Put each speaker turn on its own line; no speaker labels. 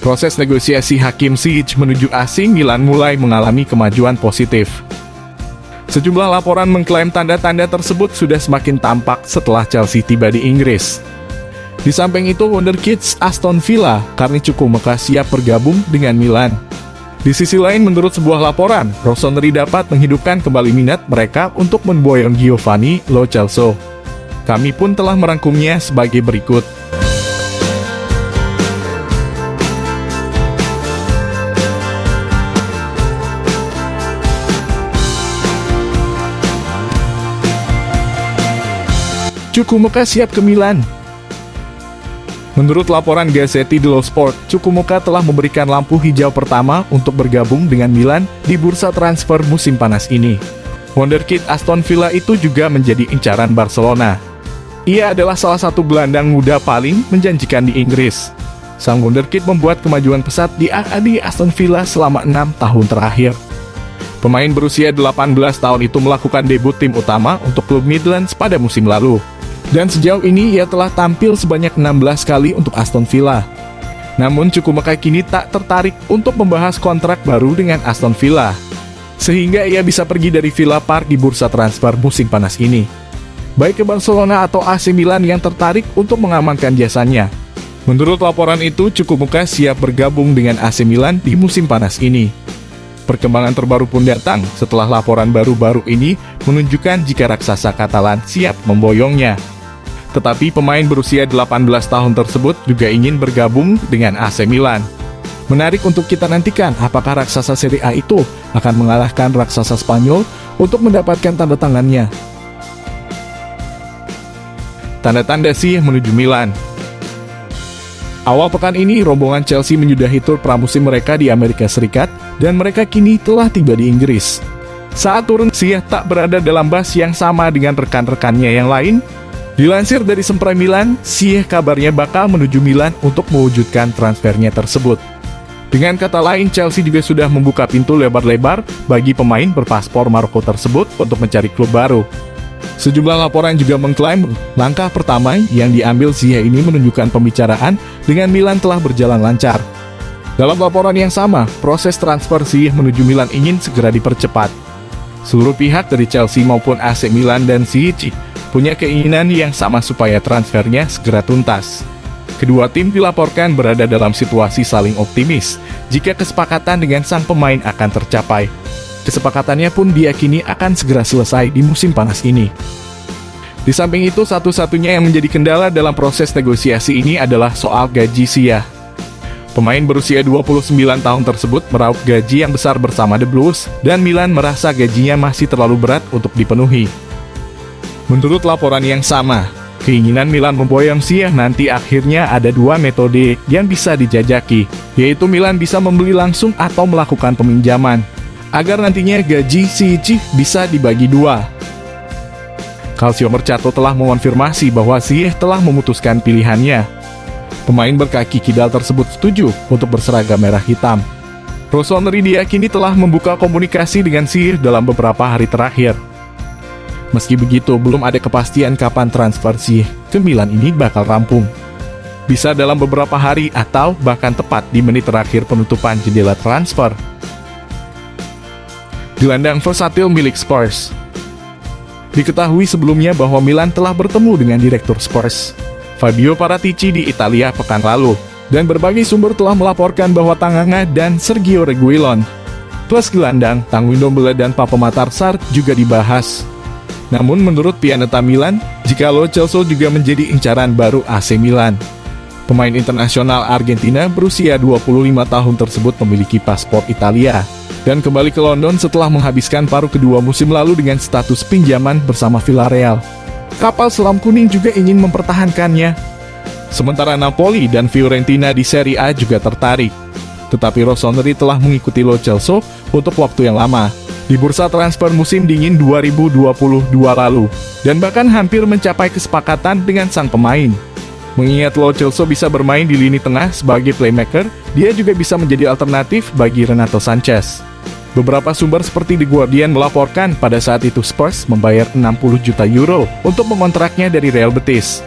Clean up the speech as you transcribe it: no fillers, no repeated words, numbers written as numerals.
Proses negosiasi Hakim Ziyech menuju AC Milan mulai mengalami kemajuan positif. Sejumlah laporan mengklaim tanda-tanda tersebut sudah semakin tampak setelah Chelsea tiba di Inggris. Di samping itu, wonderkids Aston Villa Carney Chukwuemeka siap bergabung dengan Milan. Di sisi lain, menurut sebuah laporan, Rossoneri dapat menghidupkan kembali minat mereka untuk memboyong Giovanni Lo Celso. Kami pun telah merangkumnya sebagai berikut. Chukwuemeka siap ke Milan. Menurut laporan Gazzetta dello Sport, Chukwuemeka telah memberikan lampu hijau pertama untuk bergabung dengan Milan di bursa transfer musim panas ini. Wonderkid Aston Villa itu juga menjadi incaran Barcelona. Ia adalah salah satu gelandang muda paling menjanjikan di Inggris. Sang wonderkid membuat kemajuan pesat di Aston Villa selama 6 tahun terakhir. Pemain berusia 18 tahun itu melakukan debut tim utama untuk klub Midlands pada musim lalu. Dan sejauh ini ia telah tampil sebanyak 16 kali untuk Aston Villa. Namun Chukwuemeka kini tak tertarik untuk membahas kontrak baru dengan Aston Villa, sehingga ia bisa pergi dari Villa Park di bursa transfer musim panas ini. Baik ke Barcelona atau AC Milan yang tertarik untuk mengamankan jasanya. Menurut laporan itu, Chukwuemeka siap bergabung dengan AC Milan di musim panas ini. Perkembangan terbaru pun datang setelah laporan baru-baru ini menunjukkan jika raksasa Katalan siap memboyongnya. Tetapi pemain berusia 18 tahun tersebut juga ingin bergabung dengan AC Milan. Menarik untuk kita nantikan apakah raksasa Serie A itu akan mengalahkan raksasa Spanyol untuk mendapatkan tanda tangannya. Tanda-tanda Ziyech menuju Milan. Awal pekan ini, rombongan Chelsea menyudahi tur pramusim mereka di Amerika Serikat dan mereka kini telah tiba di Inggris. Saat turun, Ziyech tak berada dalam bus yang sama dengan rekan-rekannya yang lain. Dilansir dari Sempre Milan, Ziyech kabarnya bakal menuju Milan untuk mewujudkan transfernya tersebut. Dengan kata lain, Chelsea juga sudah membuka pintu lebar-lebar bagi pemain berpaspor Maroko tersebut untuk mencari klub baru. Sejumlah laporan juga mengklaim langkah pertama yang diambil Ziyech ini menunjukkan pembicaraan dengan Milan telah berjalan lancar. Dalam laporan yang sama, proses transfer Ziyech menuju Milan ingin segera dipercepat. Seluruh pihak dari Chelsea maupun AC Milan dan Ziyech punya keinginan yang sama supaya transfernya segera tuntas. Kedua tim dilaporkan berada dalam situasi saling optimis jika kesepakatan dengan sang pemain akan tercapai. Kesepakatannya pun diyakini akan segera selesai di musim panas ini. Di samping itu, satu-satunya yang menjadi kendala dalam proses negosiasi ini adalah soal gaji Ziyech. Pemain berusia 29 tahun tersebut meraup gaji yang besar bersama The Blues, dan Milan merasa gajinya masih terlalu berat untuk dipenuhi. Menurut laporan yang sama, keinginan Milan memboyong Ziyech nanti akhirnya ada dua metode yang bisa dijajaki, yaitu Milan bisa membeli langsung atau melakukan peminjaman, agar nantinya gaji Ziyech bisa dibagi dua. Calcio Mercato telah mengonfirmasi bahwa Ziyech telah memutuskan pilihannya. Pemain berkaki kidal tersebut setuju untuk berseragam merah hitam. Rossoneri diyakini telah membuka komunikasi dengan Ziyech dalam beberapa hari terakhir. Meski begitu, belum ada kepastian kapan transfer Ziyech ke Milan ini bakal rampung. Bisa dalam beberapa hari atau bahkan tepat di menit terakhir penutupan jendela transfer. Gelandang versatil milik Spurs. Diketahui sebelumnya bahwa Milan telah bertemu dengan direktur Spurs, Fabio Paratici, di Italia pekan lalu, dan berbagai sumber telah melaporkan bahwa Tanganga dan Sergio Reguilon, plus gelandang Tanguy Ndombele dan Pape-Matar Sarr juga dibahas. Namun menurut Pianeta Milan, jika Lo Celso juga menjadi incaran baru AC Milan. Pemain internasional Argentina berusia 25 tahun tersebut memiliki paspor Italia dan kembali ke London setelah menghabiskan paruh kedua musim lalu dengan status pinjaman bersama Villarreal. Kapal selam kuning juga ingin mempertahankannya. Sementara Napoli dan Fiorentina di Serie A juga tertarik. Tetapi Rossoneri telah mengikuti Lo Celso untuk waktu yang lama di bursa transfer musim dingin 2022 lalu, dan bahkan hampir mencapai kesepakatan dengan sang pemain. Mengingat Lo Celso bisa bermain di lini tengah sebagai playmaker, dia juga bisa menjadi alternatif bagi Renato Sanchez. Beberapa sumber seperti The Guardian melaporkan pada saat itu Spurs membayar 60 juta euro untuk mengontraknya dari Real Betis.